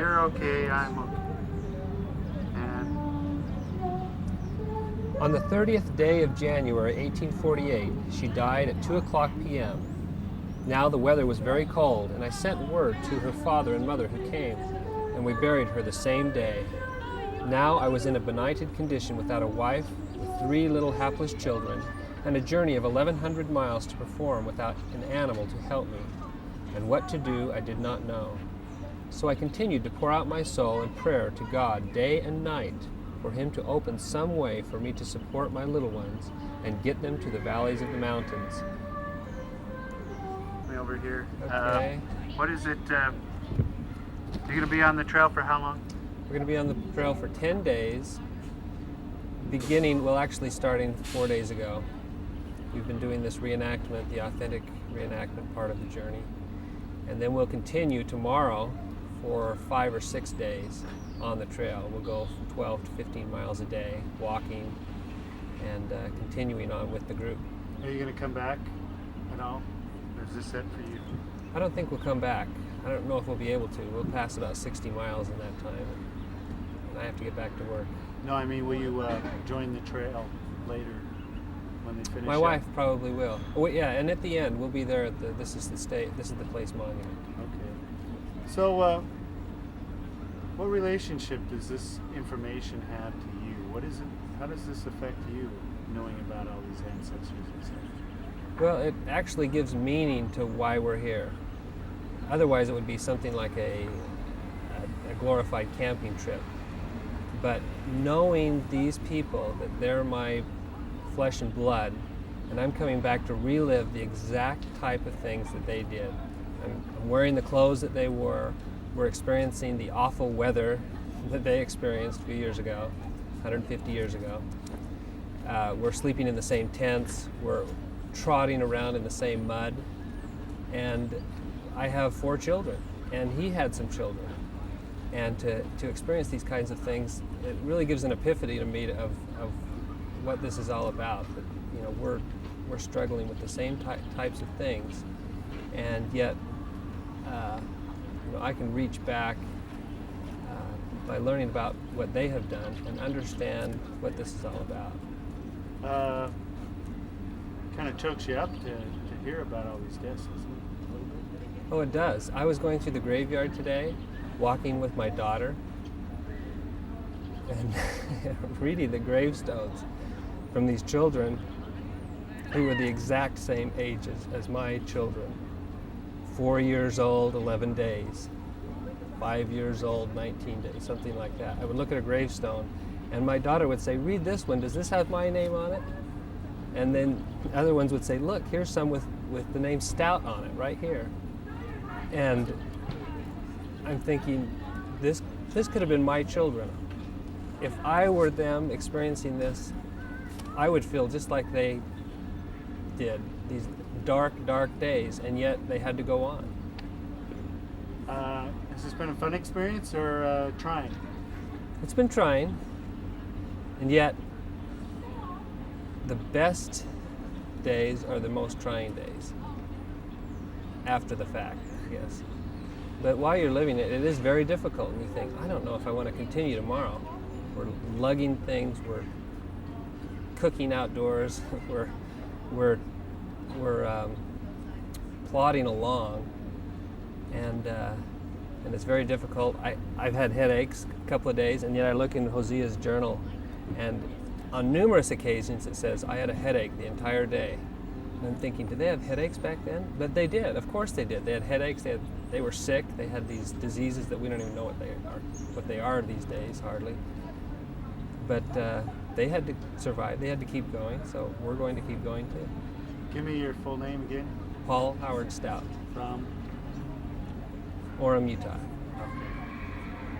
You're okay, I'm okay. And On the 30th day of January 1848, she died at 2 o'clock p.m. Now the weather was very cold, and I sent word to her father and mother who came, and we buried her the same day. Now I was in a benighted condition without a wife, with 3 little hapless children, and a journey of 1,100 miles to perform without an animal to help me. And what to do I did not know. So I continued to pour out my soul in prayer to God day and night for Him to open some way for me to support my little ones and get them to the valleys of the mountains. me over here. Okay. What is it? You're going to be on the trail for how long? We're going to be on the trail for 10 days, actually starting 4 days ago. We've been doing this reenactment, the authentic reenactment part of the journey. And then we'll continue tomorrow for 5 or 6 days on the trail. We'll go 12 to 15 miles a day, walking and continuing on with the group. Are you going to come back at all? Or is this it for you? I don't think we'll come back. I don't know if we'll be able to. We'll pass about 60 miles in that time, and I have to get back to work. No, I mean, will you join the trail later when they finish My up? wife probably will. Oh, yeah, and at the end, we'll be there at this is the place monument. Okay. So, what relationship does this information have to you? What is it? How does this affect you, knowing about all these ancestors and stuff? Well, it actually gives meaning to why we're here. Otherwise, it would be something like a glorified camping trip. But knowing these people, that they're my flesh and blood, and I'm coming back to relive the exact type of things that they did. I'm wearing the clothes that they wore. We're experiencing the awful weather that they experienced a few years ago, 150 years ago. We're sleeping in the same tents. We're trotting around in the same mud. And I have 4 children, and he had some children. And to experience these kinds of things, it really gives an epiphany to me of what this is all about. That, you know, we're struggling with the same types of things, and yet you know, I can reach back by learning about what they have done and understand what this is all about. Kind of chokes you up to hear about all these deaths, doesn't it? A little bit. Oh, it does. I was going through the graveyard today, walking with my daughter, and reading the gravestones from these children who were the exact same age as my children. 4 years old, 11 days. 5 years old, 19 days, something like that. I would look at a gravestone, and my daughter would say, "Read this one, does this have my name on it?" And then other ones would say, "Look, here's some with the name Stout on it, right here." And I'm thinking, this could have been my children. If I were them experiencing this, I would feel just like they did, these dark, dark days, and yet they had to go on. Has this been a fun experience or trying? It's been trying, and yet the best days are the most trying days. After the fact, yes. But while you're living it, it is very difficult, and you think, I don't know if I want to continue tomorrow. We're lugging things, we're cooking outdoors, we're plodding along, and it's very difficult. I've had headaches a couple of days, and yet I look in Hosea's journal, and on numerous occasions it says, I had a headache the entire day. And I'm thinking, did they have headaches back then? But they did, of course they did. They had headaches, they were sick, they had these diseases that we don't even know what they are these days, hardly. But they had to survive, they had to keep going, so we're going to keep going too. Give me your full name again. Paul Howard Stout. From? Orem, Utah. Okay.